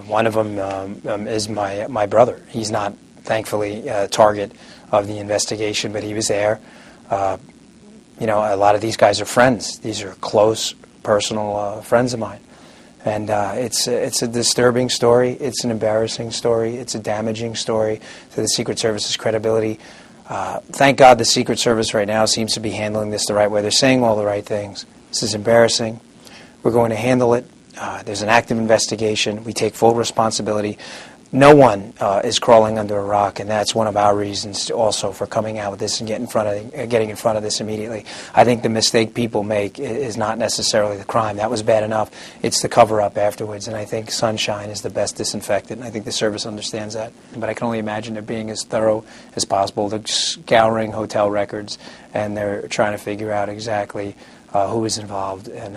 One of them is my brother. He's not, thankfully, a target of the investigation, but he was there. A lot of these guys are friends. These are close, personal friends of mine. And it's a disturbing story. It's an embarrassing story. It's a damaging story to the Secret Service's credibility. Thank God the Secret Service right now seems to be handling this the right way. They're saying all the right things. This is embarrassing. We're going to handle it. There's an active investigation. We take full responsibility. No one is crawling under a rock, and that's one of our reasons also for coming out with this and getting in front of this immediately. I think the mistake people make is not necessarily the crime. That was bad enough. It's the cover-up afterwards, and I think sunshine is the best disinfectant, and I think the service understands that. But I can only imagine they're being as thorough as possible. They're scouring hotel records, and they're trying to figure out exactly who is involved. And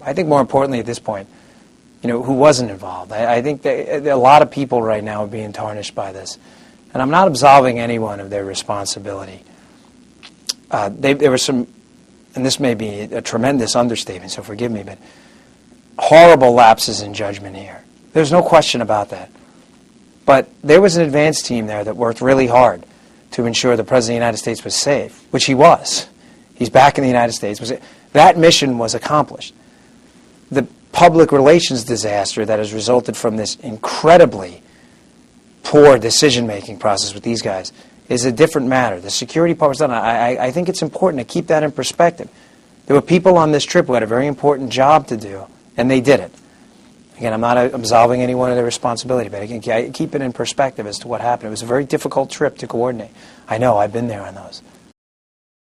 I think more importantly at this point, who wasn't involved. I think that a lot of people right now are being tarnished by this. And I'm not absolving anyone of their responsibility. There were some, and this may be a tremendous understatement, so forgive me, but horrible lapses in judgment here. There's no question about that. But there was an advance team there that worked really hard to ensure the President of the United States was safe, which he was. He's back in the United States. That mission was accomplished. The public relations disaster that has resulted from this incredibly poor decision-making process with these guys is a different matter. The security part was done. I think it's important to keep that in perspective. There were people on this trip who had a very important job to do, and they did it. Again, I'm not absolving anyone of their responsibility, but again, keep it in perspective as to what happened. It was a very difficult trip to coordinate. I know, I've been there on those.